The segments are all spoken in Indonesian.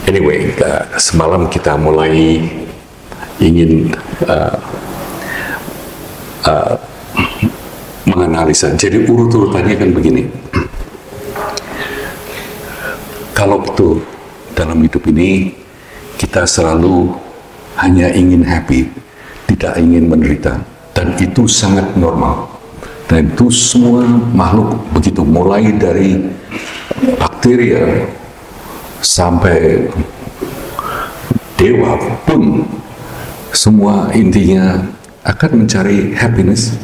Anyway, semalam kita mulai ingin menganalisa. Jadi urut-urutannya kan begini. Kalau betul dalam hidup ini kita selalu hanya ingin happy, tidak ingin menderita, dan itu sangat normal. Dan itu semua makhluk begitu, mulai dari bakteria sampai dewa pun semua intinya akan mencari happiness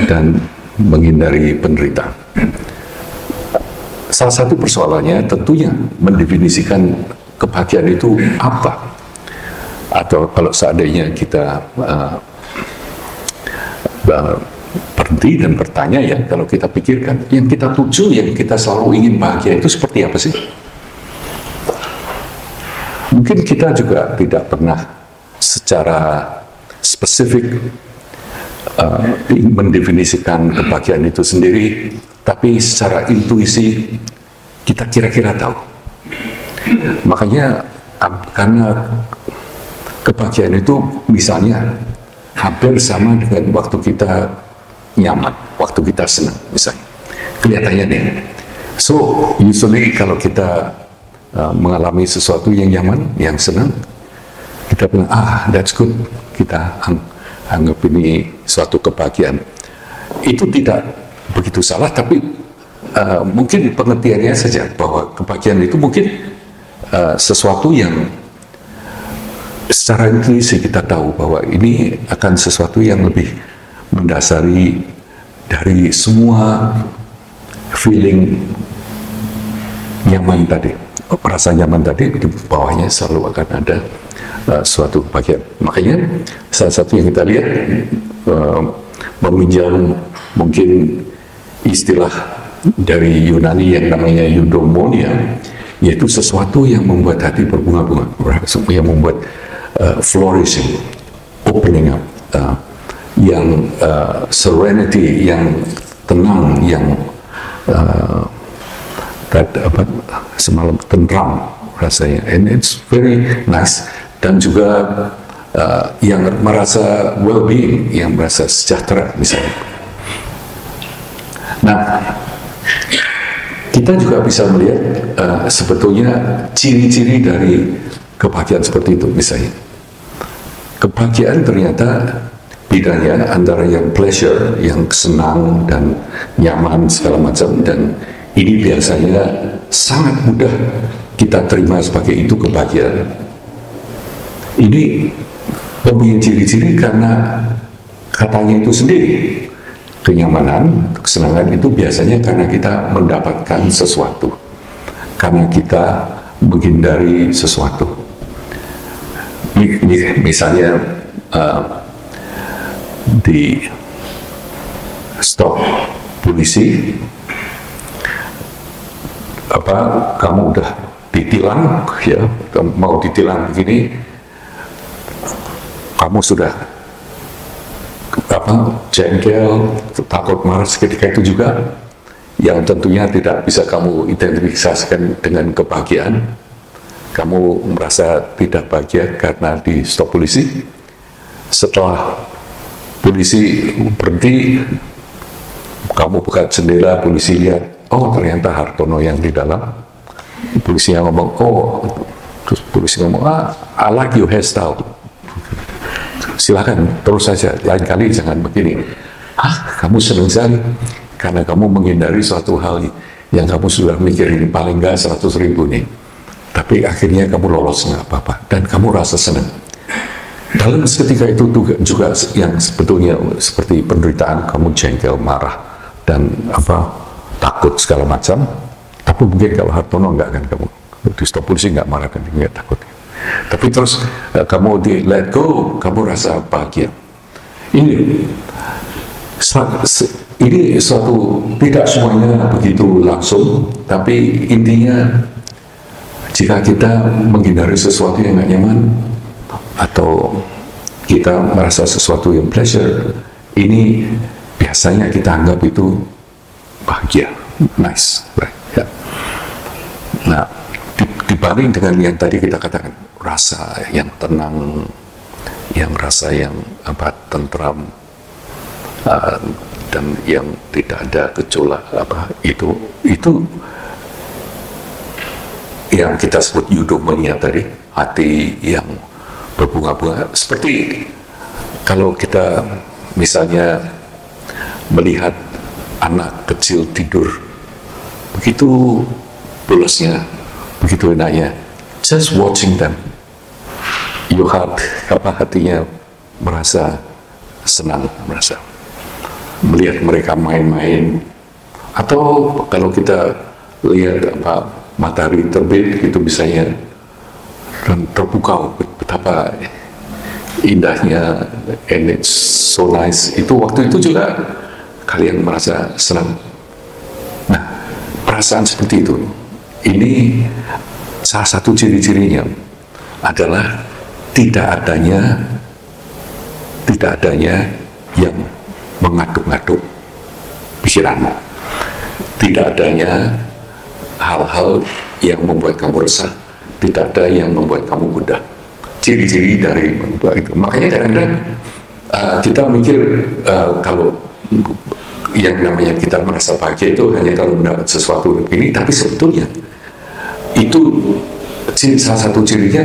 dan menghindari penderitaan. Salah satu persoalannya tentunya mendefinisikan kebahagiaan itu apa, atau kalau seandainya kita berhenti dan bertanya, ya, kalau kita pikirkan yang kita tuju, yang kita selalu ingin bahagia itu seperti apa sih? Mungkin kita juga tidak pernah secara spesifik mendefinisikan kebahagiaan itu sendiri, tapi secara intuisi kita kira-kira tahu. Makanya karena kebahagiaan itu misalnya hampir sama dengan waktu kita nyaman, waktu kita senang misalnya. Kelihatannya nih. So, usually kalau kita mengalami sesuatu yang nyaman, yang senang, kita bilang, that's good. Kita anggap ini suatu kebahagiaan. Itu tidak begitu salah, tapi mungkin pengertiannya saja bahwa kebahagiaan itu mungkin sesuatu yang secara intuisi kita tahu bahwa ini akan sesuatu yang lebih mendasari dari semua feeling nyaman tadi, perasaan nyaman tadi, di bawahnya selalu akan ada suatu kebahagiaan. Makanya salah satu yang kita lihat meminjam mungkin istilah dari Yunani yang namanya eudaimonia, yaitu sesuatu yang membuat hati berbunga-bunga, yang membuat flourishing, opening up, yang serenity, yang tenang, yang semalam tentram rasanya, and it's very nice. Dan juga yang merasa well-being, yang merasa sejahtera misalnya. Nah, kita juga bisa melihat sebetulnya ciri-ciri dari kebahagiaan seperti itu. Misalnya, kebahagiaan ternyata bedanya antara yang pleasure, yang senang dan nyaman segala macam, dan ini biasanya sangat mudah kita terima sebagai itu kebahagiaan. Ini mempunyai ciri-ciri karena katanya itu sendiri. Kenyamanan, kesenangan itu biasanya karena kita mendapatkan sesuatu, karena kita menghindari sesuatu. Misalnya di stop polisi, kamu udah ditilang, ya, mau ditilang begini, kamu sudah jengkel, takut, marah seketika itu juga, yang tentunya tidak bisa kamu identifikasikan dengan kebahagiaan. Kamu merasa tidak bahagia karena di stop polisi. Setelah polisi berhenti, kamu buka jendela, polisi lihat, oh ternyata Hartono yang di dalam. Polisi yang ngomong, terus polisi ngomong, I like your hairstyle. Silakan terus saja, lain kali jangan begini. Kamu senang sekali karena kamu menghindari suatu hal yang kamu sudah mikir ini paling nggak 100.000 nih, tapi akhirnya kamu lolos nggak apa-apa dan kamu rasa senang. Dalam seketika itu juga yang sebetulnya seperti penderitaan, kamu jengkel, marah dan takut segala macam. Tapi mungkin kalau Hartono nggak kan, kamu di stop polisi nggak marah dan nggak takut. Tapi terus kamu di let go, kamu rasa bahagia. Ini suatu, tidak semuanya begitu langsung, tapi intinya jika kita menghindari sesuatu yang nggak nyaman atau kita merasa sesuatu yang pleasure, ini biasanya kita anggap itu bahagia, nice, right? Ya. Nah, dibanding dengan yang tadi kita katakan rasa yang tenang, yang rasa yang tentram, dan yang tidak ada gejolak itu yang kita sebut eudaimonia tadi, hati yang berbunga-bunga. Seperti kalau kita misalnya melihat anak kecil tidur, begitu pulasnya, begitu enaknya, just watching them, hatinya merasa senang, merasa melihat mereka main-main. Atau kalau kita lihat matahari terbit gitu misalnya, dan terpukau betapa indahnya, and it's so nice. Itu waktu itu juga kalian merasa senang. Nah, perasaan seperti itu, ini salah satu ciri-cirinya adalah tidak adanya yang mengaduk-aduk pikiranmu, tidak adanya hal-hal yang membuat kamu resah, tidak ada yang membuat kamu gundah. Ciri-ciri dari itu. Makanya kadang-kadang kita mikir kalau yang namanya kita merasa bahagia itu hanya kalau mendapat sesuatu begini, tapi sebetulnya itu salah satu cirinya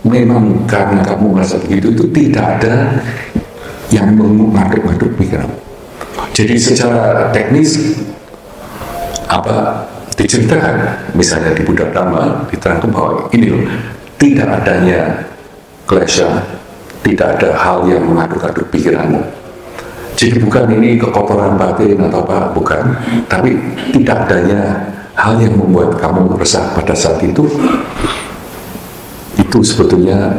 memang karena kamu merasa begitu, itu tidak ada yang mengaduk-aduk pikiran. Jadi secara teknis diceritakan, misalnya di Buddha Dhamma diterangkan bahwa ini loh, tidak adanya klesha, tidak ada hal yang mengaduk-aduk pikiranmu. Jadi bukan ini kekotoran batin atau apa, bukan, tapi tidak adanya hal yang membuat kamu resah pada saat itu sebetulnya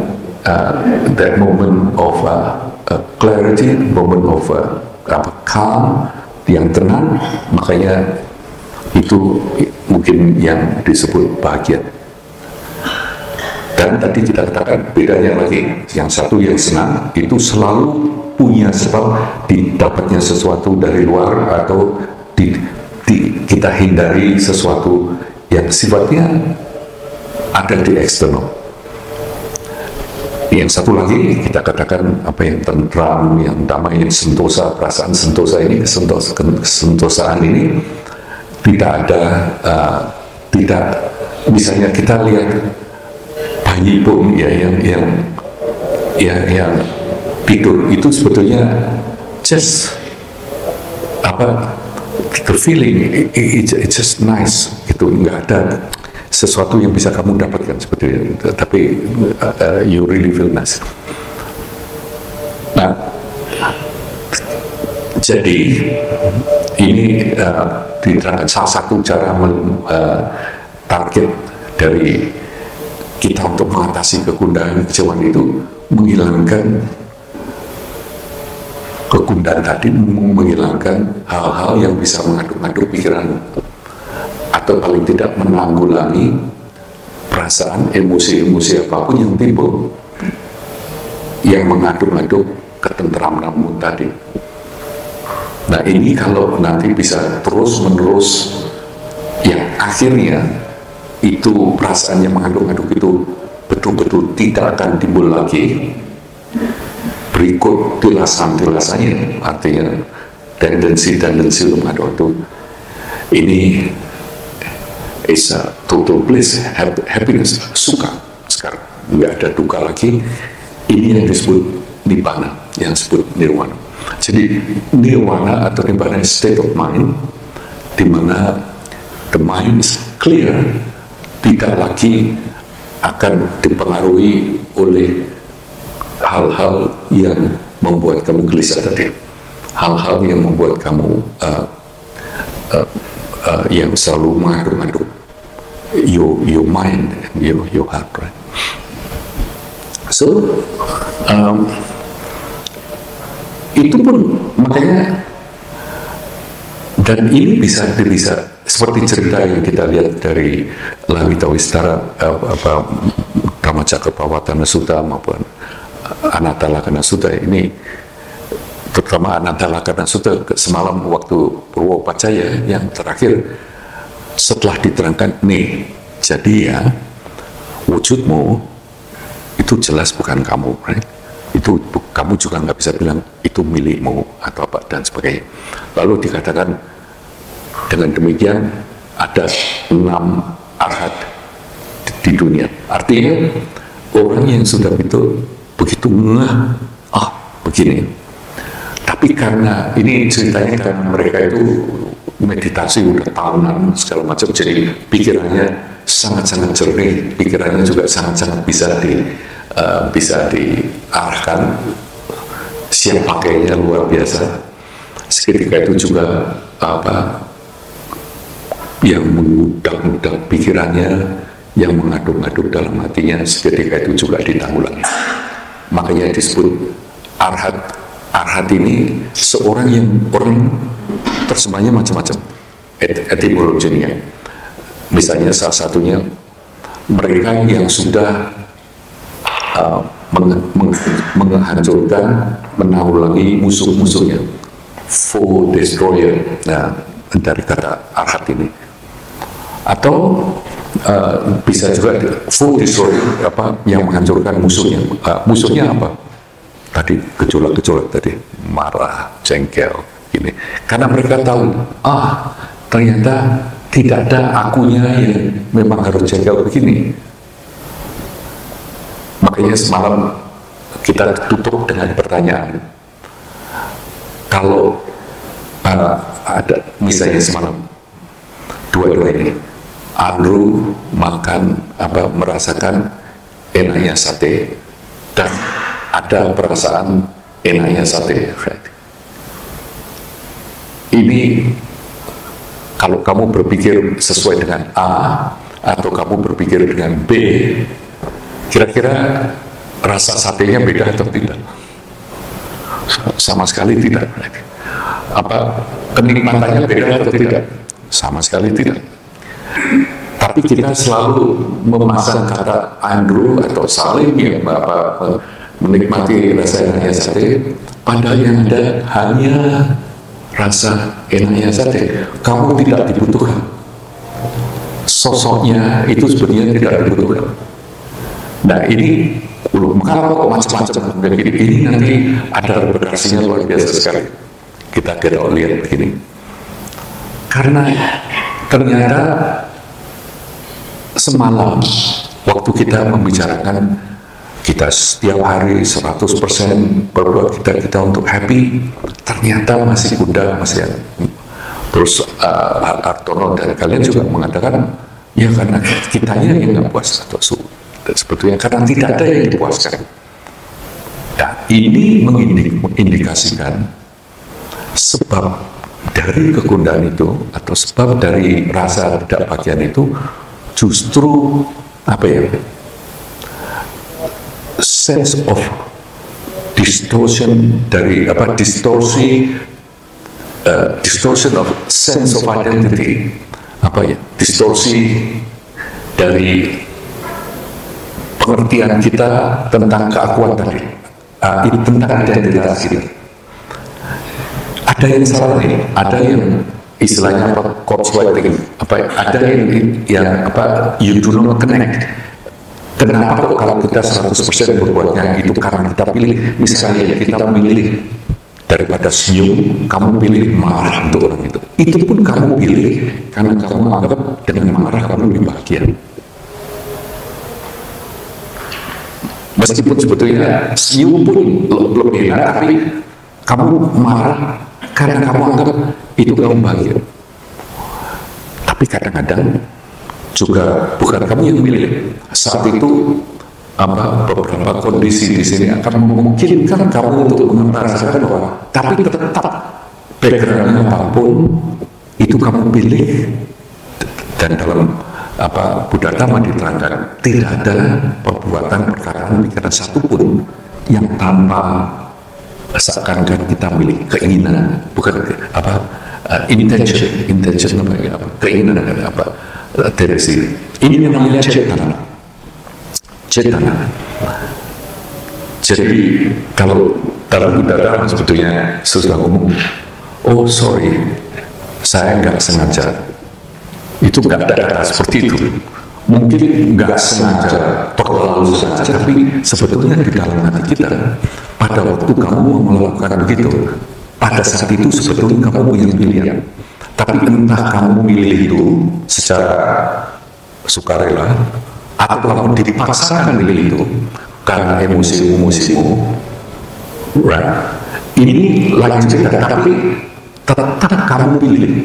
that moment of clarity, moment of calm, yang tenang. Makanya itu mungkin yang disebut bahagia. Dan tadi kita katakan bedanya lagi, yang satu yang senang itu selalu punya sebab didapatnya sesuatu dari luar, atau kita hindari sesuatu yang sifatnya ada di eksternal. Yang satu lagi kita katakan yang tentram, yang damai, yang sentosa. Perasaan sentosa ini, kesentosaan ini tidak ada, misalnya kita lihat bayi pun yang tidur itu sebetulnya just the feeling, it's just nice gitu, nggak ada sesuatu yang bisa kamu dapatkan sebetulnya, tapi you really feel nice. Nah, jadi ini diterangkan salah satu cara target dari kita untuk mengatasi kegundahan, kecewaan itu menghilangkan kegundahan tadi, menghilangkan hal-hal yang bisa mengaduk-aduk pikiran, atau paling tidak menanggulangi perasaan, emosi-emosi apapun yang timbul yang mengaduk-aduk ketentramanmu tadi. Nah, ini kalau nanti bisa terus-menerus, yang akhirnya itu perasaan yang mengaduk-aduk itu betul-betul tidak akan timbul lagi. Berikut tilasan-tilasannya, artinya tendensi untuk mengaduk-aduk ini is a total bliss, happiness, suka sekarang, nggak ada duka lagi. Ini yang disebut nibbana, yang disebut nirwana. Jadi nirwana atau nibbana is state of mind di mana the mind is clear, tidak lagi akan dipengaruhi oleh hal-hal yang membuat kamu gelisah tadi, hal-hal yang membuat kamu yang selalu mengaduk-aduk your mind, your heart, right? So itu pun makanya, dan ini bisa seperti cerita yang kita lihat dari Lalitawistara, Dhammacakkappavattana Sutta maupun Anathallakkhana Sutta. Ini terutama Anathallakkhana Sutta semalam waktu Purwopacaya yang terakhir, setelah diterangkan nih, jadi ya wujudmu itu jelas bukan kamu, right? Itu kamu juga nggak bisa bilang itu milikmu atau apa dan sebagainya. Lalu dikatakan dengan demikian ada 6 arhat di dunia. Artinya orang yang sudah begitu begini. Tapi karena ini ceritanya karena mereka itu meditasi udah tahunan segala macam, jadi pikirannya sangat-sangat jernih, pikirannya juga sangat-sangat bisa diarahkan, siap pakainya luar biasa. Seketika itu juga yang mengudak-udak pikirannya, yang mengaduk-aduk dalam hatinya, seketika itu juga ditanggulangi. Makanya disebut arhat. Arhat ini seorang yang orang terjemahnya macam-macam etimologinya. Misalnya salah satunya mereka yang sudah menghancurkan, menanggulangi musuh-musuhnya, foe destroyer. Nah, dari kata arhat ini. Atau bisa juga foe destroyer, yang menghancurkan musuhnya. Musuhnya apa? Tadi gejolak-gejolak tadi, marah, jengkel, gini. Karena mereka tahu, ternyata tidak ada akunya yang memang harus jengkel begini. Makanya semalam kita tutup dengan pertanyaan, kalau ada misalnya semalam dua-dua ini, Andrew merasakan enaknya sate dan ada perasaan enaknya sate. Ini kalau kamu berpikir sesuai dengan A atau kamu berpikir dengan B, kira-kira rasa satenya beda atau tidak? Sama sekali tidak. Kenikmatannya beda atau tidak? Sama sekali tidak. Tapi kita selalu memasang kata Andrew atau Salim yang menikmati rasa enaknya sate, padahal yang ada hanya rasa enaknya sate. Kamu tidak dibutuhkan. Sosoknya itu sebenarnya tidak dibutuhkan. Nah ini, kalau macam-macam ini nanti ada representasinya luar biasa sekali. Kita lihat begini. Karena ternyata semalam waktu kita membicarakan kita setiap hari 100% berbuat kita untuk happy, ternyata masih kuda, masih terus Hartono dan kalian juga mengatakan ya karena kitanya yang nggak puas atau sebetulnya karena tidak ada yang dipuaskan. Nah, ini mengindikasikan sebab dari kegundahan itu atau sebab dari rasa tidak bahagia itu justru sense of distortion dari distortion of sense of identity, distorsi dari pengertian kita tentang keakuan tadi, tentang identitas kita. Ada yang salah nih, ada yang istilahnya codswiping, ada yang you do not connect. Kenapa kok kalau kita 100% berbuatnya itu karena kita pilih, misalnya kita memilih daripada senyum, kamu pilih marah untuk orang itu pun kamu pilih karena kamu anggap dengan marah kamu lebih bahagia. Meskipun sebetulnya senyum pun lebih enak, tapi kamu marah karena kamu anggap itu kamu bahagia. Tapi kadang-kadang juga bukan kamu yang milih. Saat itu beberapa kondisi di sini akan memungkinkan kamu untuk merasakan bahwa tapi tetap backgroundnya apapun itu kamu pilih. Dan dalam Buddha Dhamma diterangkan tidak ada perbuatan perkataan pikiran satupun yang tanpa seakan-akan kita milih keinginan, bukan intention keinginan dari sini. Ini namanya cetana. Jadi kalau dalam Buddha Dhamma sebetulnya sudah ngomong, oh sorry, saya nggak sengaja. Itu nggak ada seperti itu. mungkin nggak sengaja, terlalu sengaja, tapi sebetulnya di dalam hati kita, pada waktu kamu melakukan begitu, pada saat itu sebetulnya kamu punya pilihan. Tapi entah kamu milih itu secara sukarela, atau kamu dipaksakan milih itu karena emosi-emosimu, right? Ini lain cerita, tapi tetap kamu pilih.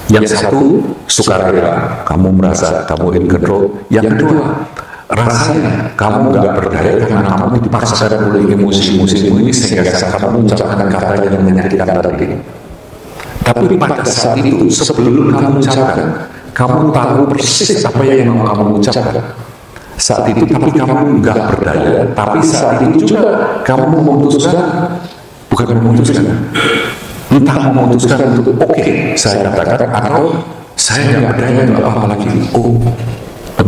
Yang satu sukarela, kamu merasa kamu in control. Yang kedua, rasanya kamu nggak berdaya karena kamu dipaksakan oleh emosi-emosimu ini sehingga kamu mengucapkan kata yang menyakitkan tadi. Tapi pada saat itu, sebelum kamu ucapkan, kamu tahu persis apa yang mau kamu ucapkan. Saat itu, tapi kamu nggak berdaya. Tapi saat itu juga kamu memutuskan, bukan memutuskan, entah memutuskan untuk oke, saya katakan, atau saya nggak berdaya untuk apa lagi. Oh,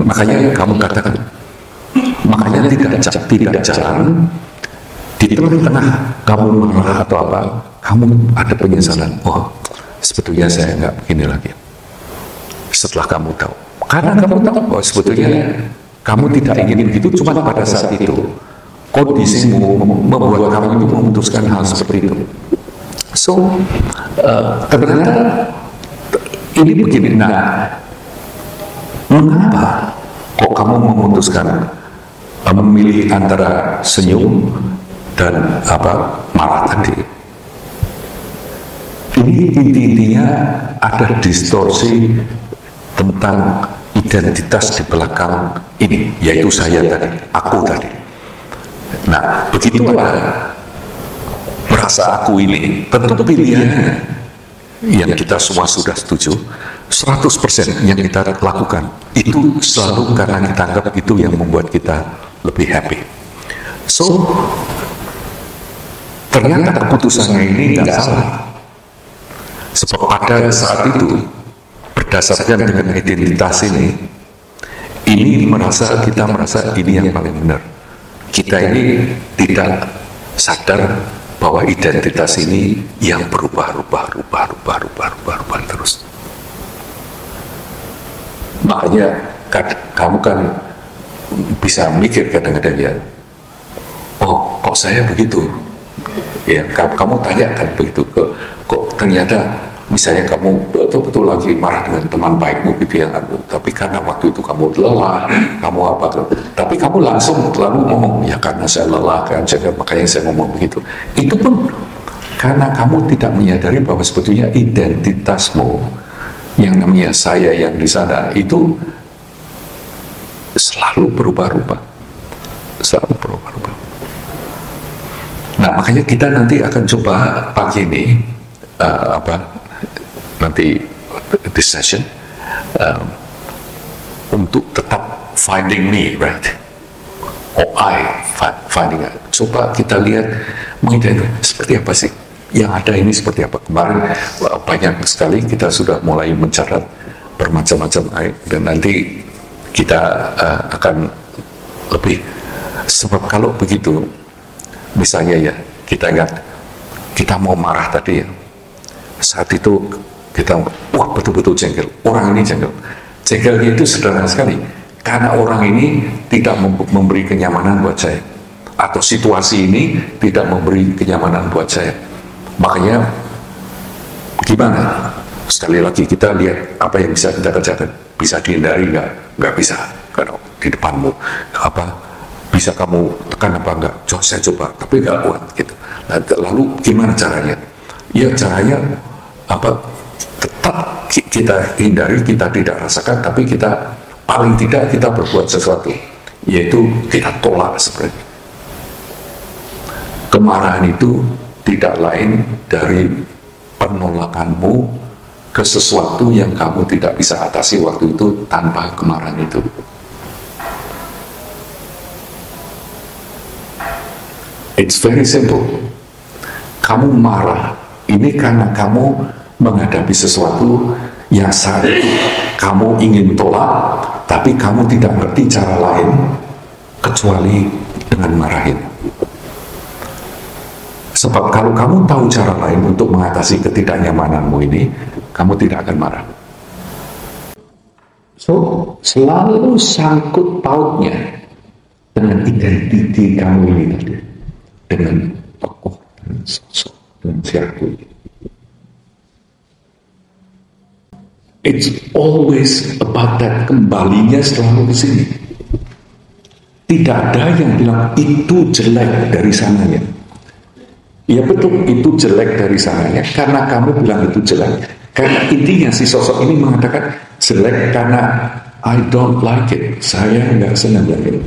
makanya kamu katakan, makanya tidak jalan di tengah-tengah kamu marah atau apa, kamu ada penyesalan. Oh, sebetulnya saya nggak begini lagi. Setelah kamu tahu, karena kamu tahu bahwa sebetulnya kamu tidak ingin begitu, cuma pada saat itu kondisimu membuat kamu itu memutuskan hal seperti itu. So, ternyata ini begini. Nah, mengapa kok kamu memutuskan memilih antara senyum dan marah tadi? Ini intinya ada distorsi tentang identitas di belakang ini, yaitu saya tadi, aku tadi. Nah, begitulah merasa aku ini, tentu pilihannya yang kita semua sudah setuju, 100% yang kita lakukan itu selalu karena kita anggap itu yang membuat kita lebih happy. So, ternyata keputusannya ini nggak salah. Sebab pada saat itu, berdasarkan dengan identitas ini kita merasa ini yang paling benar. Kita ini tidak sadar bahwa identitas ini yang berubah terus. Makanya kamu kan bisa mikir kadang-kadang ya, oh kok saya begitu? Ya, kamu tanya kan begitu, kok ternyata misalnya kamu betul-betul lagi marah dengan teman baikmu gitu ya, tapi karena waktu itu kamu lelah, kamu tapi kamu langsung lalu ngomong, ya karena saya lelah kan, makanya saya ngomong begitu. Itu pun karena kamu tidak menyadari bahwa sebetulnya identitasmu yang namanya saya yang di sana itu selalu berubah-ubah. Nah, makanya kita nanti akan coba pagi ini nanti this session untuk tetap finding me, right? Finding. Coba kita lihat seperti apa sih yang ada ini, seperti apa. Kemarin banyak sekali kita sudah mulai mencatat bermacam-macam, dan nanti kita akan lebih. Sebab kalau begitu, misalnya ya, kita ingat kita mau marah tadi ya, saat itu kita wah betul-betul jengkel, orang ini jengkelnya itu sederhana sekali, karena orang ini tidak memberi kenyamanan buat saya, atau situasi ini tidak memberi kenyamanan buat saya. Makanya gimana? Sekali lagi kita lihat apa yang bisa kita kerjakan. Bisa dihindari nggak bisa, karena di depanmu bisa kamu tekan apa enggak? Saya coba, tapi nggak kuat gitu. Nah, lalu gimana caranya? Ya caranya tetap kita hindari, kita tidak rasakan, tapi kita paling tidak kita berbuat sesuatu, yaitu kita tolak sebenarnya. Kemarahan itu tidak lain dari penolakanmu ke sesuatu yang kamu tidak bisa atasi waktu itu tanpa kemarahan itu. It's very simple. Kamu marah ini karena kamu menghadapi sesuatu yang saat itu kamu ingin tolak, tapi kamu tidak ngerti cara lain kecuali dengan marahin. Sebab kalau kamu tahu cara lain untuk mengatasi ketidaknyamananmu ini, kamu tidak akan marah. So, selalu sangkut pautnya dengan identiti kamu ini tadi, dengan tokoh dan sosok dan siapa ini. It's always about that, kembalinya selalu ke sini. Tidak ada yang bilang itu jelek dari sananya. Ya betul, itu jelek dari sananya karena kamu bilang itu jelek. Karena intinya si sosok ini mengatakan jelek karena I don't like it. Saya nggak senang dengan itu.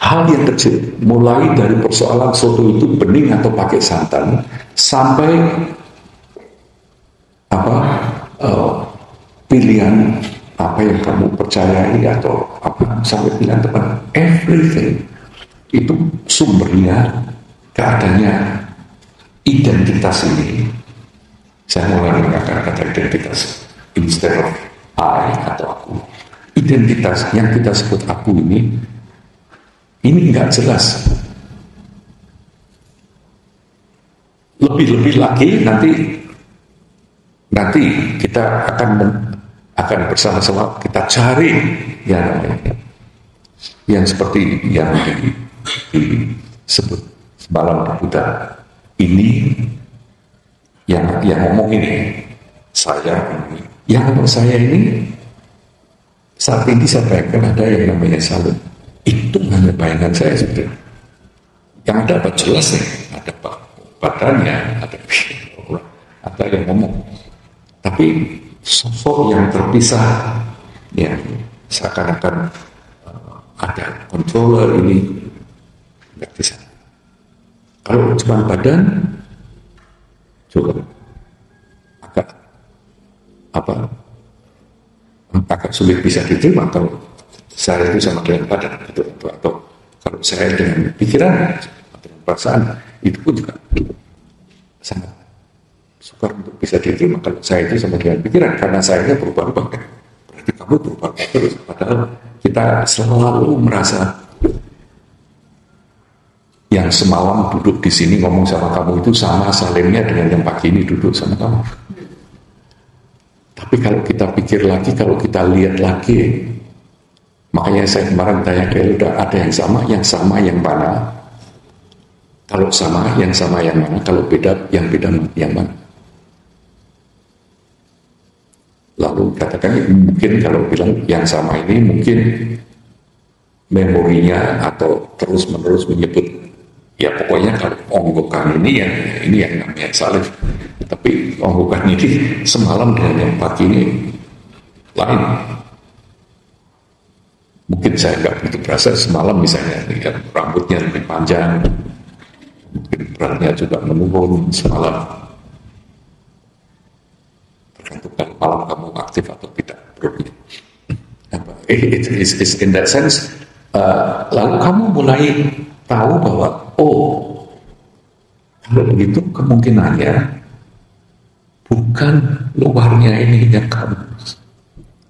Hal yang kecil, mulai dari persoalan soto itu bening atau pakai santan, sampai pilihan apa yang kamu percayai atau apa sampai pilihan tepat, everything itu sumbernya keadaannya identitas ini. Saya mulai menggunakan kata identitas instead of I atau aku. Identitas yang kita sebut aku ini nggak jelas. Lebih-lebih lagi nanti kita akan bersama-sama kita cari yang seperti yang disebut semalam di Buddha. Ini yang ngomong ini saya ini, yang saya ini saat ini saya bayangkan ada yang namanya Salim. Itu hanya bayangan saya sebetulnya. Yang ada apa jelas ya, ada badannya, ada yang ngomong. Tapi sosok yang terpisah, ya seakan-akan ada controller ini nggak bisa. Kalau cuma badan juga agak sulit bisa diterima kalau saya itu sama dengan badan atau kalau saya dengan pikiran atau perasaan itu pun juga sangat sukar untuk bisa diterima kalau saya itu sama dengan pikiran karena saya berubah-ubah kan. Berarti kamu berubah terus padahal kita selalu merasa yang semalam duduk di sini ngomong sama kamu itu sama Salimnya dengan yang pagi ini duduk sama kamu. Tapi kalau kita pikir lagi, kalau kita lihat lagi, makanya saya kemarin tanya ke udah ada yang sama yang mana? Kalau sama yang mana? Kalau beda yang mana? Lalu katakan mungkin kalau bilang yang sama ini mungkin memorinya atau terus-menerus menyebut ya pokoknya kalau onggokan ini yang namanya Salim. Tapi onggokan ini semalam dengan yang pagi ini lain. Mungkin saya nggak begitu berasa semalam misalnya lihat rambutnya lebih panjang, mungkin beratnya juga menurun semalam. Tergantung kalau malam kamu aktif atau tidak perutnya. It's in that sense. Lalu kamu mulai tahu bahwa kalau begitu kemungkinannya bukan luarnya ini yang kamu,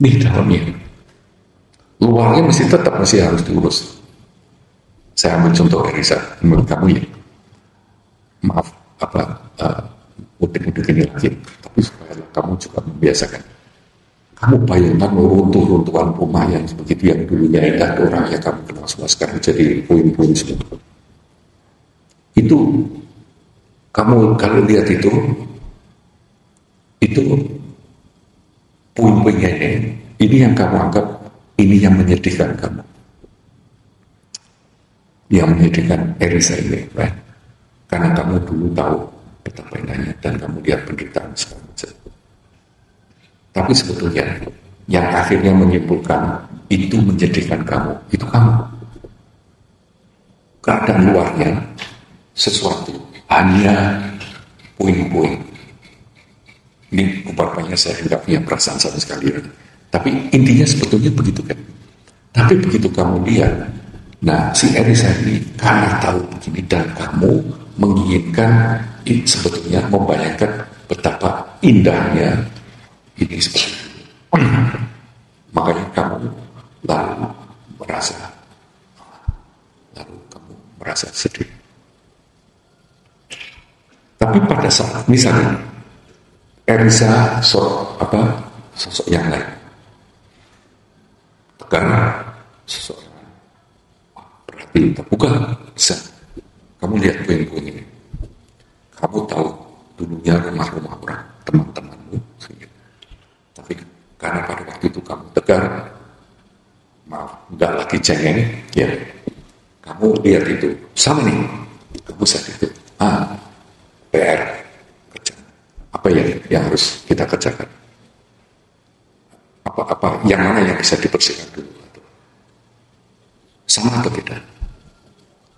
ini dalamnya. Luarnya masih harus diurus. Saya ambil contoh Erisa, menurut kamu ya. Maaf, udik-udik ini lagi, tapi supaya kamu juga membiasakan. Kamu bayangkan runtuh-runtuhan rumah yang begitu yang dulunya indah orangnya kamu kenal semua sekarang jadi puing-puing semua. Itu kamu kalau lihat itu puing-puingnya ini yang kamu anggap ini yang menyedihkan kamu, yang menyedihkan Erisa ini, right? Karena kamu dulu tahu betapa indahnya dan kamu lihat penderitaan sekarang. Tapi sebetulnya yang akhirnya menyimpulkan itu menyedihkan kamu, itu kamu. Keadaan luarnya sesuatu hanya puing-puing. Ini umpamanya saya nggak punya perasaan sama sekali. Tapi intinya sebetulnya begitu kan. Tapi begitu kamu lihat, nah si Erisa ini karena tahu begini dan kamu menginginkan sebetulnya membayangkan betapa indahnya ini seperti itu. Makanya kamu lalu kamu merasa sedih. Tapi pada saat misalnya Elisa sosok yang lain. Karena sosok yang lain. Berarti terbuka bisa. Kamu lihat puing-puing ini. Kamu tahu dulunya rumah-rumah orang, teman-temanmu. Tapi karena pada waktu itu kamu tegar, maaf, nggak lagi cengeng, ya. Kamu lihat itu, sama nih. Kamu saat itu, PR, kerja. Apa yang harus kita kerjakan? Apa yang mana yang bisa dibersihkan dulu? Sama atau beda?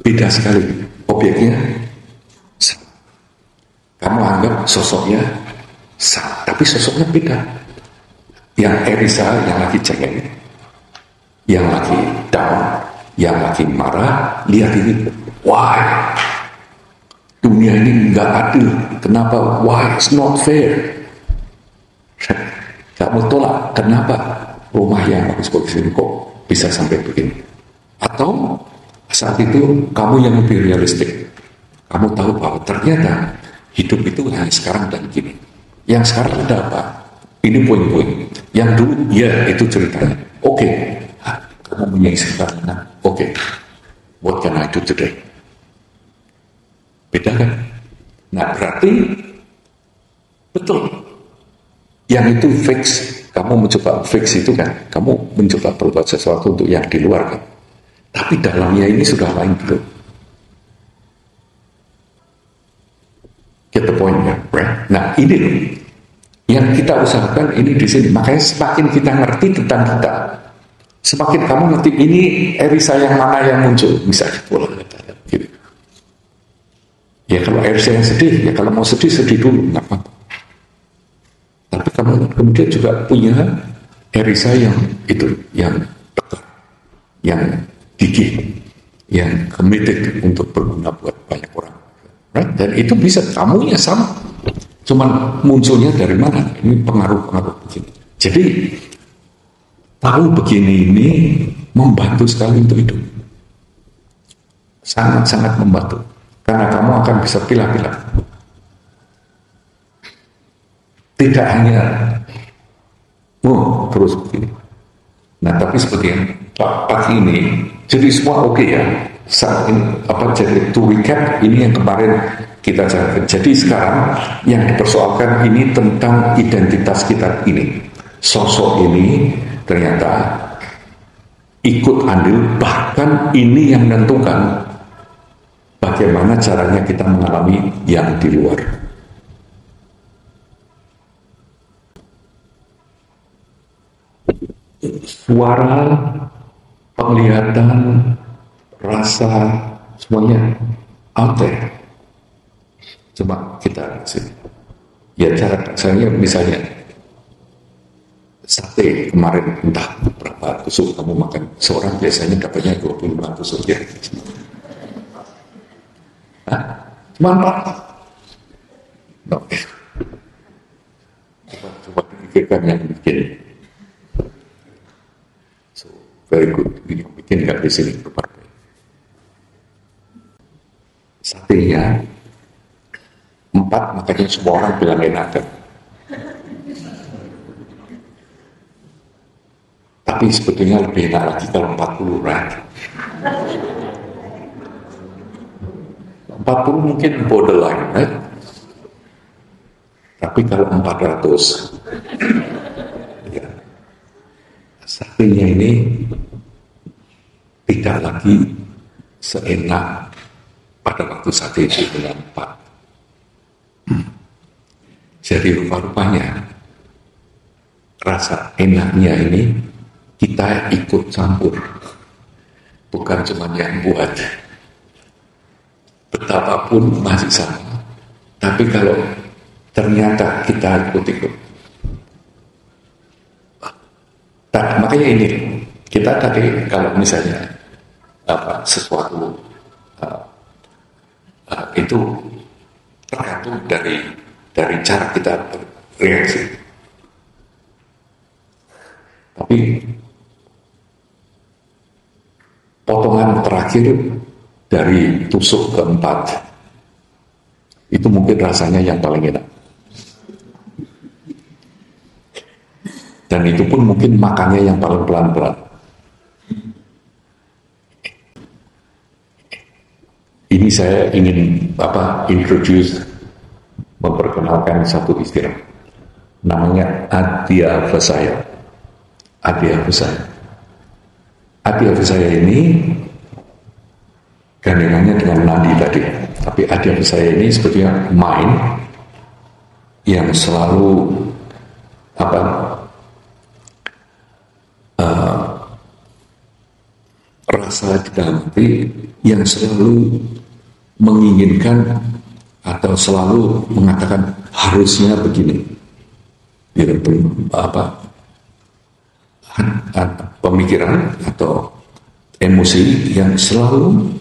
Beda sekali. Objeknya sama. Kamu anggap sosoknya sama, tapi sosoknya beda. Yang Elisa yang lagi cengeng, yang lagi down, yang lagi marah, lihat ini, why? Dunia ini nggak adil. Kenapa? Why? It's not fair. Kamu tolak. Kenapa rumah yang bagus-bagus ini kok bisa sampai begini? Atau saat itu kamu yang lebih realistik. Kamu tahu bahwa ternyata hidup itu hanya sekarang dan gini. Yang sekarang ada apa? Ini poin-poin. Yang dulu, ya itu ceritanya. Oke. Kamu menyaksikan. Oke. What can I do today? Beda kan? Nah berarti betul. Yang itu fix. Kamu mencoba fix itu kan. Kamu mencoba berbuat sesuatu untuk yang di luar kan. Tapi dalamnya ini sudah lain gitu. Get the point ya, right? Nah ini yang kita usahakan ini di sini. Makanya semakin kita ngerti tentang kita, semakin kamu ngerti ini Elisa yang mana yang muncul, misalnya gitu. Ya kalau Elisa yang sedih, ya kalau mau sedih dulu, nggak apa-apa. Tapi kamu kemudian juga punya Elisa yang itu, yang tegar, yang gigih, yang committed untuk berguna buat banyak orang. Right? Dan itu bisa kamunya sama. Cuman munculnya dari mana? Ini pengaruh-pengaruh begini. Jadi tahu begini ini membantu sekali untuk hidup. Sangat-sangat membantu. Karena kamu akan bisa pilih-pilih. Tidak hanya terus begini. Nah tapi seperti yang pagi ini, jadi semua oke ya. Saat ini jadi to recap ini yang kemarin kita jalankan. Jadi sekarang yang dipersoalkan ini tentang identitas kita ini. Sosok ini ternyata ikut andil, bahkan ini yang menentukan bagaimana caranya kita mengalami yang di luar. Suara, penglihatan, rasa, semuanya out there. Coba kita sini. Ya cara saya misalnya sate kemarin entah berapa tusuk kamu makan, seorang biasanya dapatnya 25 tusuk ya. Cuma 4. Oke. Coba pikirkan yang bikin. So very good. Ini bikin nggak di sini berpartai. Satenya 4, makanya semua orang bilang enak kan. Tapi sebetulnya lebih enak lagi kalau 40 right? 40 mungkin borderline right? Tapi kalau 400 ya, satenya ini tidak lagi seenak pada waktu sate itu dengan 4. Jadi rupa-rupanya rasa enaknya ini kita ikut campur, bukan cuma yang buat. Betapapun masih sama, tapi kalau ternyata kita ikut-ikut, makanya ini kita tadi kalau misalnya sesuatu itu tergantung dari cara kita bereaksi. Tapi potongan terakhir dari tusuk keempat itu mungkin rasanya yang paling enak. Dan itu pun mungkin makannya yang paling pelan-pelan. Ini saya ingin memperkenalkan satu istilah. Namanya Adhyavasaya. Adhyavasaya. Adhyavasaya ini gandengannya dengan nadi tadi. Tapi Adhyavasaya ini sebetulnya mind yang selalu rasa di dalam hati yang selalu menginginkan atau selalu mengatakan harusnya begini, gitu, pemikiran atau emosi yang selalu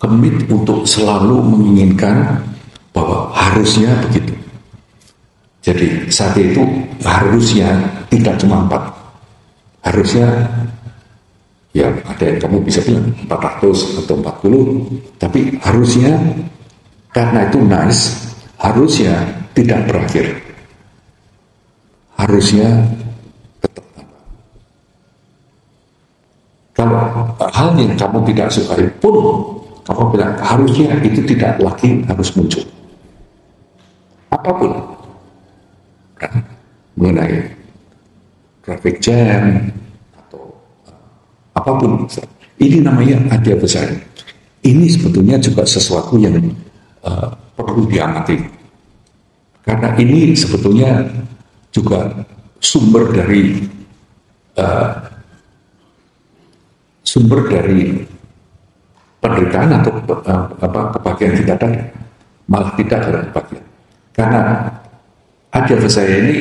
komit untuk selalu menginginkan bahwa harusnya begitu. Jadi sate itu harusnya tidak cuma 4, harusnya ya ada yang kamu bisa bilang 400 atau 40, tapi harusnya karena itu nice, harusnya tidak berakhir, harusnya tetap. Kalau hal yang kamu tidak sukai pun kamu bilang harusnya itu tidak lagi harus muncul. Apapun kan, mengenai traffic jam atau apapun, ini namanya Adhyavasaya. Ini sebetulnya juga sesuatu yang perlu diamati, karena ini sebetulnya juga sumber dari penderitaan atau kebahagiaan kita tadi, malah tidak ada kebahagiaan. Karena Adhyavasaya ini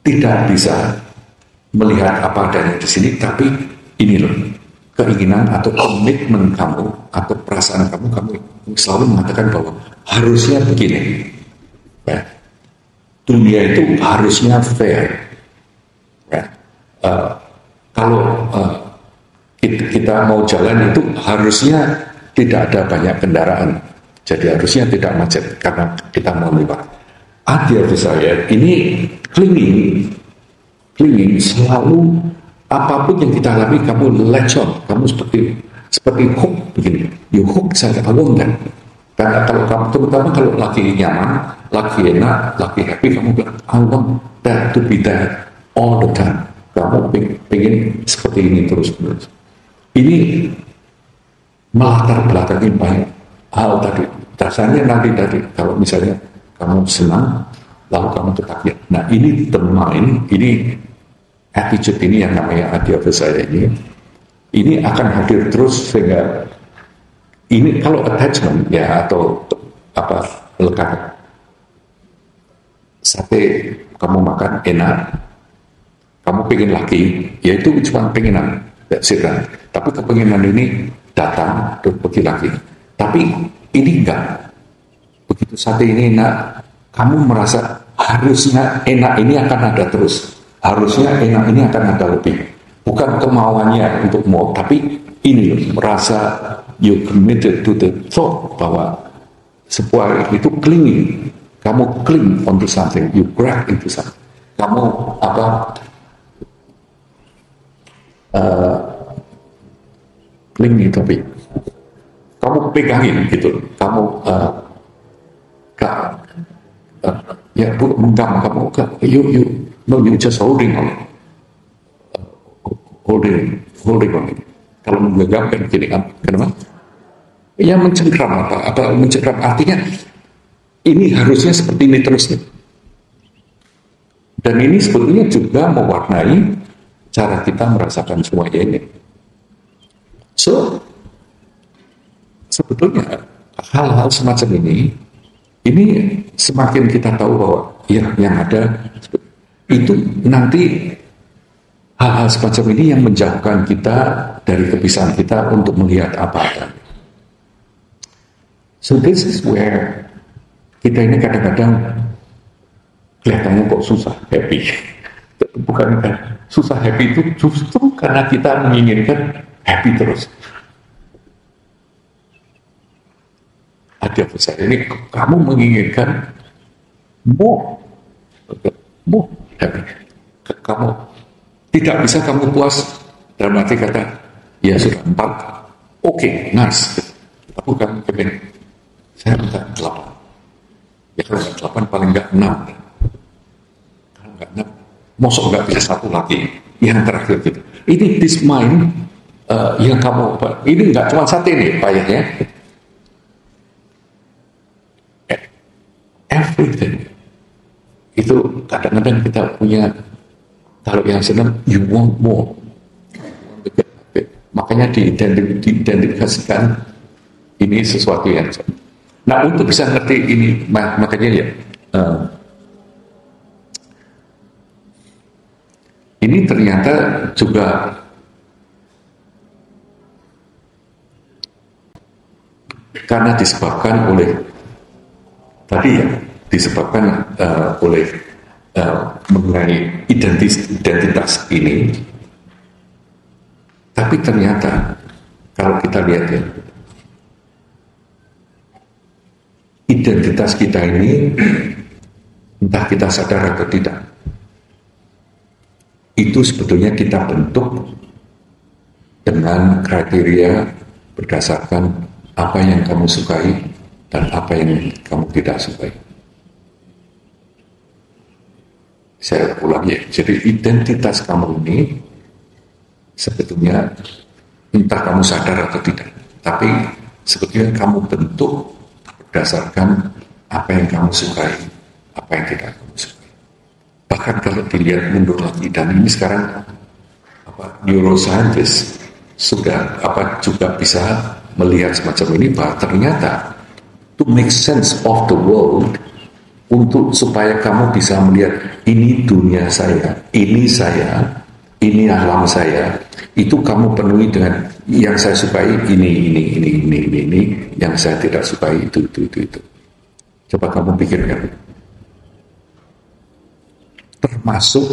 tidak bisa melihat apa adanya di sini, tapi ini loh, keinginan atau komitmen kamu atau perasaan kamu selalu mengatakan bahwa harusnya begini. Ya. Dunia itu harusnya fair. Ya. Kalau kita mau jalan itu harusnya tidak ada banyak kendaraan, jadi harusnya tidak macet karena kita mau lewat. Adhyavasaya ini clinging selalu. Apapun yang kita alami, kamu latch on, kamu seperti hook begini. You hook saja, I want that. Karena kalau kamu, terutama kalau lagi nyaman, lagi enak, lagi happy, kamu bilang, I want that to be there all the time. Kamu pengen seperti ini terus-menerus. Ini melatar belakangi banyak hal tadi. Dasarnya nanti tadi, kalau misalnya kamu senang, lalu kamu tetap ya. Nah ini the mind, ini attitude ini yang namanya Adhyavasaya ini akan hadir terus, sehingga ini kalau attachment ya atau lekat sate kamu makan enak, kamu pengen lagi, ya itu cuma pengenan, tapi kepengenan ini datang terus pergi lagi. Tapi ini enggak, begitu sate ini enak, kamu merasa harusnya enak ini akan ada terus. Harusnya enak ini akan ada lebih. Bukan kemauannya untuk mau, tapi ini merasa you committed to the thought bahwa sebuah itu clinging. Kamu cling onto something, you grab into something. Kamu clinging tapi kamu pegangin gitu. Kamu ya menggenggam, kamu you just holding on it. Holding on it. Kalau menggenggam kan gini kan, kenapa? Ya mencengkram mencengkram, artinya ini harusnya seperti ini terus nih. Dan ini sebetulnya juga mewarnai cara kita merasakan semuanya ini. So sebetulnya hal-hal semacam ini semakin kita tahu bahwa ya yang ada itu nanti hal-hal semacam ini yang menjauhkan kita dari kebiasaan kita untuk melihat apa adanya. So this is where kita ini kadang-kadang kelihatannya kok susah happy. Bukan kan susah happy itu justru karena kita menginginkan happy terus. Adhyavasaya ini kamu menginginkan more happy. kamu tidak bisa kamu puas dalam arti kata, ya sudah 4, oke, nice. Tapi kamu pengen, saya minta 8. Ya kalau nggak 8 paling nggak 6. Kalau nggak 6, mosok nggak bisa 1 lagi. Yang terakhir gitu. Ini this mind yang kamu, ini nggak cuma satu ini payahnya. Everything. Itu kadang-kadang kita punya, kalau yang senang, you want more. Makanya diidentifikasikan ini sesuatu yang. Nah, untuk bisa ngerti ini, makanya ya, ini ternyata juga karena disebabkan oleh tadi ya, disebabkan oleh mengenai identitas ini. Tapi ternyata kalau kita lihat ya, identitas kita ini, entah kita sadar atau tidak, itu sebetulnya kita bentuk dengan kriteria berdasarkan apa yang kamu sukai dan apa yang kamu tidak sukai. Saya ulang ya, jadi identitas kamu ini sebetulnya entah kamu sadar atau tidak, tapi sebetulnya kamu bentuk berdasarkan apa yang kamu sukai, apa yang tidak kamu sukai. Bahkan kalau dilihat mundur lagi, dan ini sekarang neuroscientist sudah juga bisa melihat semacam ini, bahwa ternyata to make sense of the world, untuk supaya kamu bisa melihat ini dunia saya, ini alam saya, itu kamu penuhi dengan yang saya sukai ini, yang saya tidak sukai itu. Coba kamu pikirkan. Termasuk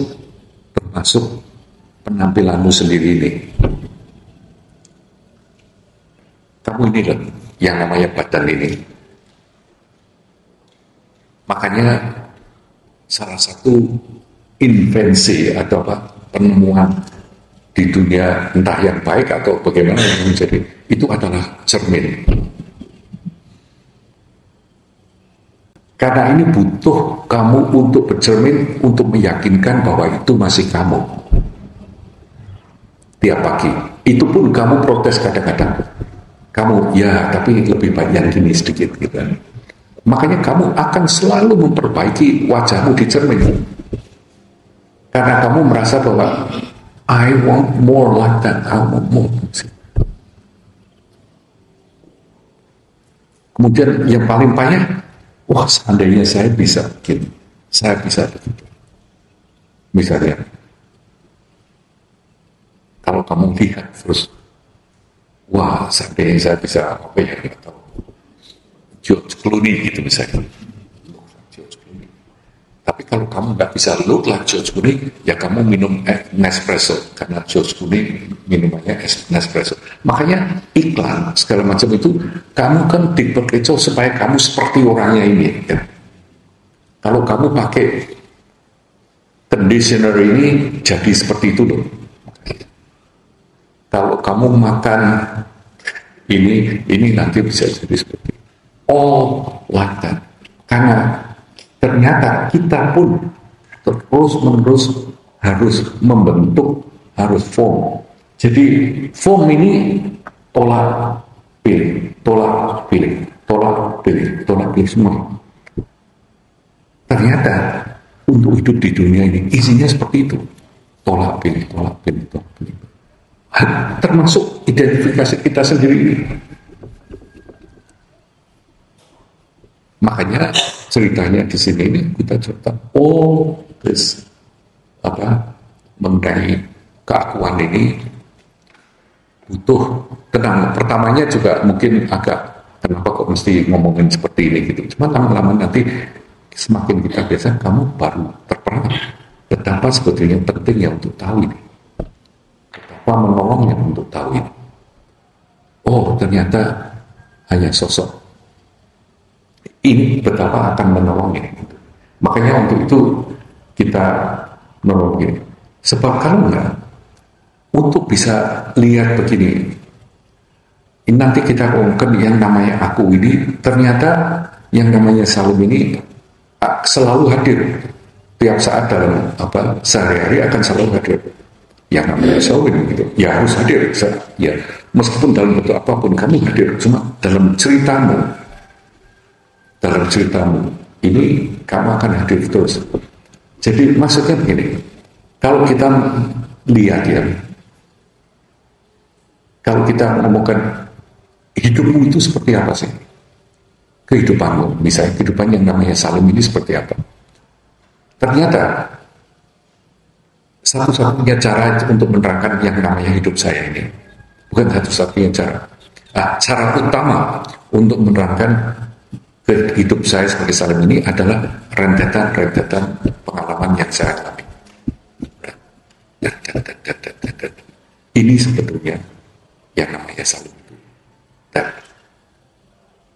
penampilanmu sendiri ini. Kamu ini loh, yang namanya badan ini. Makanya salah satu invensi atau penemuan di dunia, entah yang baik atau bagaimana yang menjadi, itu adalah cermin. Karena ini butuh kamu untuk bercermin, untuk meyakinkan bahwa itu masih kamu. Tiap pagi, itu pun kamu protes kadang-kadang. Kamu, ya tapi lebih baik yang gini sedikit gitu. Makanya kamu akan selalu memperbaiki wajahmu di cermin. Karena kamu merasa bahwa I want more like that, I want more. Kemudian yang paling payah, wah seandainya saya bisa begini, saya bisa begitu. Misalnya, kalau kamu lihat terus, wah seandainya saya bisa apa ya, nggak tahu, George Clooney gitu misalnya. Tapi kalau kamu nggak bisa look like George Clooney, ya kamu minum Nespresso, karena George Clooney minumannya Nespresso. Makanya iklan segala macam itu kamu kan diperkecoh supaya kamu seperti orangnya ini. Ya. Kalau kamu pakai conditioner ini jadi seperti itu loh. Kalau kamu makan ini nanti bisa jadi seperti itu. All like that. Karena ternyata kita pun terus-menerus harus membentuk, harus form. Jadi form ini tolak pilih, tolak pilih, tolak pilih, tolak pilih semua. Ternyata untuk hidup di dunia ini isinya seperti itu. Tolak pilih, tolak pilih, tolak pilih. Termasuk identifikasi kita sendiri ini. Makanya ceritanya di sini ini kita cerita this mengenai keakuan ini butuh tenang. Pertamanya juga mungkin agak kenapa kok mesti ngomongin seperti ini gitu. Cuma lama-lama nanti semakin kita biasa, kamu baru terperangah betapa sebetulnya pentingnya untuk tahu ini. Betapa menolongnya untuk tahu ini. Oh ternyata hanya sosok ini betapa akan menolongnya. Makanya untuk itu kita menolong ini. Sebab kalau enggak, untuk bisa lihat begini, ini nanti kita omongkan yang namanya aku ini, ternyata yang namanya Salim ini selalu hadir. Tiap saat dalam sehari-hari akan selalu hadir. Yang namanya Salim gitu, ya harus hadir. Ya, meskipun dalam bentuk apapun kamu hadir, cuma dalam ceritamu ini kamu akan hadir terus. Jadi maksudnya begini, kalau kita lihat ya, kalau kita ngomongkan hidupmu itu seperti apa sih? Kehidupanmu, misalnya kehidupan yang namanya Salim ini seperti apa? Ternyata satu-satunya cara untuk menerangkan yang namanya hidup saya ini, bukan satu-satunya cara. Cara utama untuk menerangkan hidup saya sebagai Salim ini adalah rentetan pengalaman yang saya alami. Ini sebetulnya yang namanya Salim itu. Dan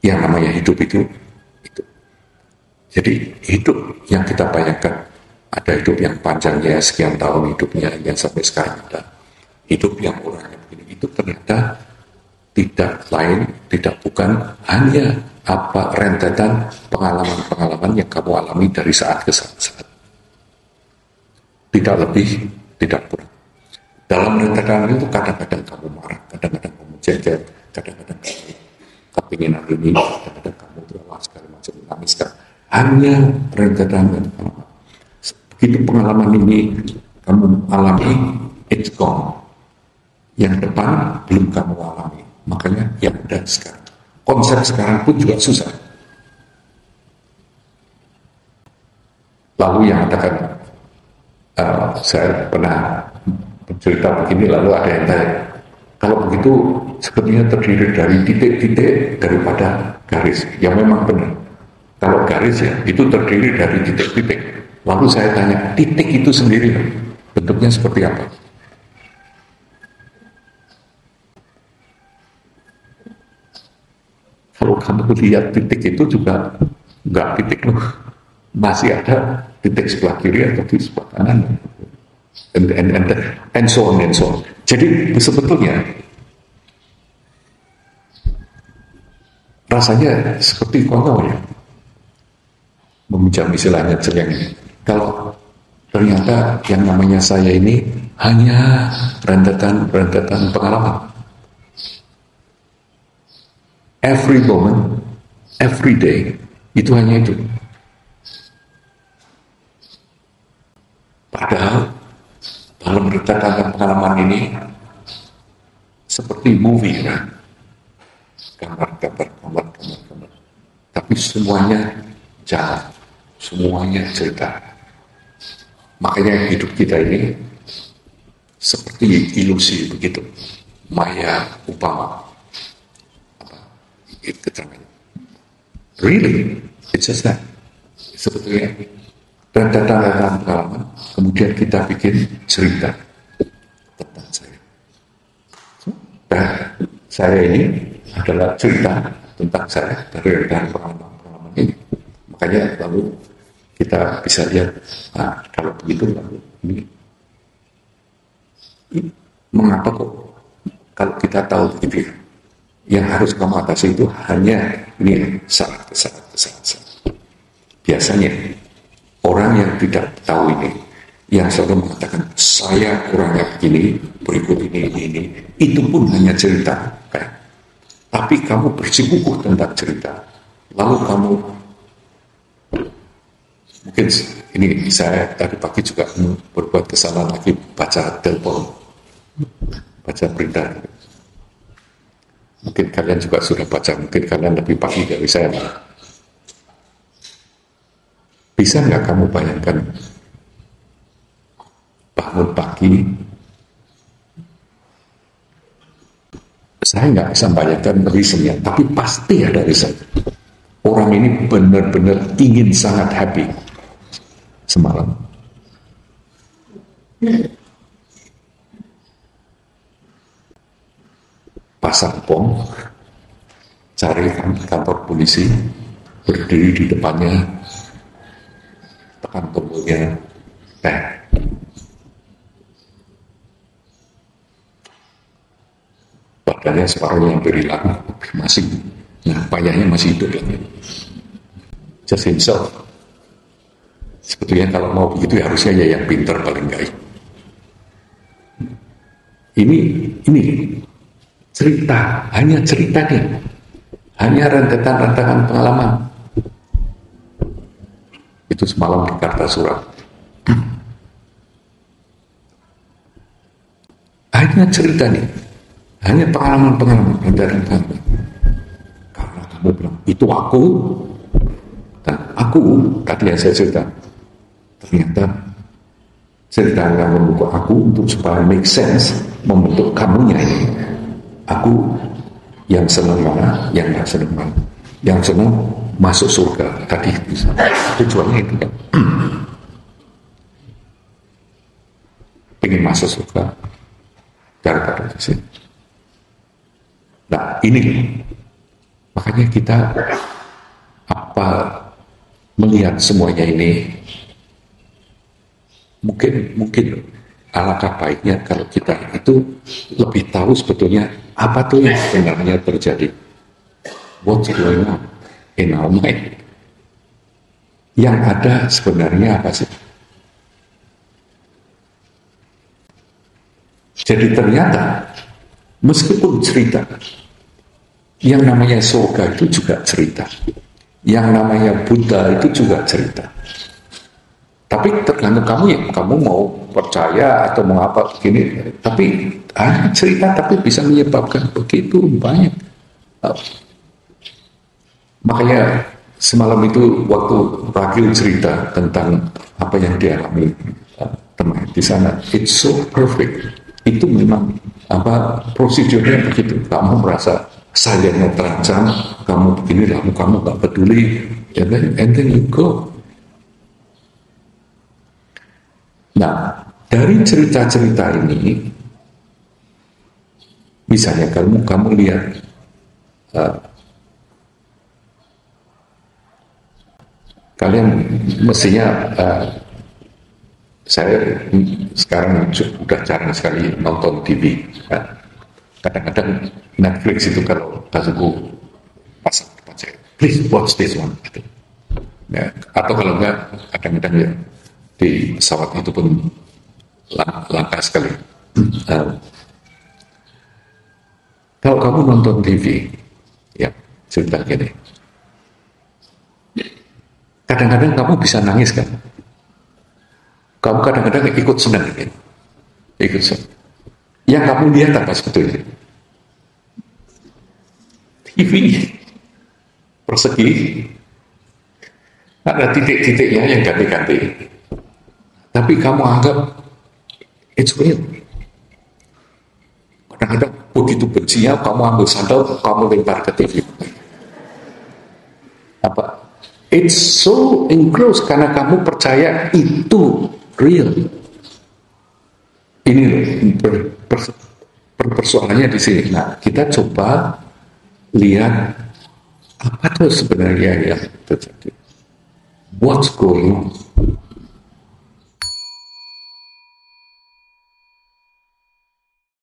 yang namanya hidup itu. Jadi hidup yang kita bayangkan, ada hidup yang panjangnya sekian tahun hidupnya yang sampai sekarang ada. Hidup yang orangnya begini, itu ternyata tidak bukan hanya rentetan pengalaman-pengalaman yang kamu alami dari saat ke saat. Tidak lebih, tidak kurang. Dalam rentetan itu kadang-kadang kamu marah, kadang-kadang kamu jengkel, kadang-kadang kamu kepinginan ini, kadang-kadang kamu terlalu segala macam menangiskan. Hanya rentetan. Begitu pengalaman ini kamu alami, it's gone. Yang depan belum kamu alami. Makanya yang ada sekarang. Konsep sekarang pun juga susah. Lalu yang katakan, saya pernah bercerita begini, lalu ada yang tanya, kalau begitu sepertinya terdiri dari titik-titik daripada garis. Ya memang benar. Kalau garis ya, itu terdiri dari titik-titik. Lalu saya tanya, titik itu sendiri bentuknya seperti apa? Kalau kamu lihat titik itu juga nggak titik loh, masih ada titik sebelah kiri atau di sebelah kanan, and so on and so on. Jadi sebetulnya rasanya seperti konyol ya, meminjam istilahnya celeng. Kalau ternyata yang namanya saya ini hanya rentetan pengalaman. Every moment, every day, itu hanya itu. Padahal dalam rentetan pengalaman ini seperti movie kan, gambar. Tapi semuanya jalan, semuanya cerita. Makanya hidup kita ini seperti ilusi begitu, maya upama. Keterangannya. Really, it's just that. Sebetulnya rentetan pengalaman, kemudian kita bikin cerita tentang saya. Dan saya ini adalah cerita tentang saya dari pengalaman ini. Makanya lalu kita bisa lihat, kalau begitu lalu ini mengapa kok kalau kita tahu begitu ya, yang harus kamu atasi itu hanya ini saat. Biasanya orang yang tidak tahu ini, yang selalu mengatakan saya kurangnya begini, berikut ini, itu pun hanya cerita. Kan? Tapi kamu bersikukuh tentang cerita, lalu kamu mungkin ini saya tadi pagi juga berbuat kesalahan lagi baca telepon, baca berita. Mungkin kalian juga sudah baca, mungkin kalian lebih pagi dari saya. Bisa nggak kamu bayangkan bangun pagi? Saya nggak bisa bayangkan reasonnya, tapi pasti ada reason. Orang ini benar-benar ingin sangat happy semalam. Pasang bom, cari kantor polisi, berdiri di depannya, tekan tombolnya, separuhnya berhilang, masih, nah payahnya masih hidup lagi. Just himself. Sebetulnya kalau mau begitu ya harusnya ya yang pintar paling baik. Ini cerita, hanya cerita nih, hanya rentetan-rentetan pengalaman. Itu semalam di Kartasura. Hanya cerita nih, hanya pengalaman-pengalaman rentetan. Karena kamu bilang itu aku, dan aku tadi yang saya cerita. Ternyata cerita yang membentuk aku untuk supaya make sense membentuk kamunya ini. Aku yang senang mana, yang nggak senang mana, yang senang masuk surga tadi bisa. Tujuannya itu kan, ingin masuk surga daripada di sini. Nah ini makanya kita melihat semuanya ini. Mungkin alangkah baiknya kalau kita itu lebih tahu sebetulnya apa tuh yang sebenarnya terjadi. What's going on in our mind? Yang ada sebenarnya apa sih? Jadi ternyata meskipun cerita, yang namanya surga itu juga cerita, yang namanya Buddha itu juga cerita. Tapi tergantung kamu ya, kamu mau percaya atau mau apa begini. Tapi hanya cerita tapi bisa menyebabkan begitu banyak. Makanya semalam itu waktu Ragil cerita tentang apa yang dialami teman di sana, it's so perfect. Itu memang prosedurnya begitu. Kamu merasa sayangnya terancam, kamu begini, kamu nggak peduli, and then you go. Nah, dari cerita-cerita ini, misalnya kamu lihat kalian mestinya saya sekarang sudah jarang sekali nonton TV. Kadang-kadang Netflix itu kalau aku pasang depan saya, please watch this one. Ya, atau kalau enggak, kadang-kadang ya di pesawat itu pun langka sekali. Kalau kamu nonton TV, ya cerita gini, kadang-kadang kamu bisa nangis kan? Kamu kadang-kadang ikut senang kan? Ikut senang. Yang kamu lihat apa sebetulnya? TV persegi, ada titik-titiknya yang ganti-ganti. Tapi kamu anggap it's real. Kadang-kadang begitu bencinya kamu ambil sandal, kamu lempar ke TV. Apa? It's so engrossed karena kamu percaya itu real. Ini persoalannya di sini. Nah, kita coba lihat apa tuh sebenarnya yang terjadi. What's going on?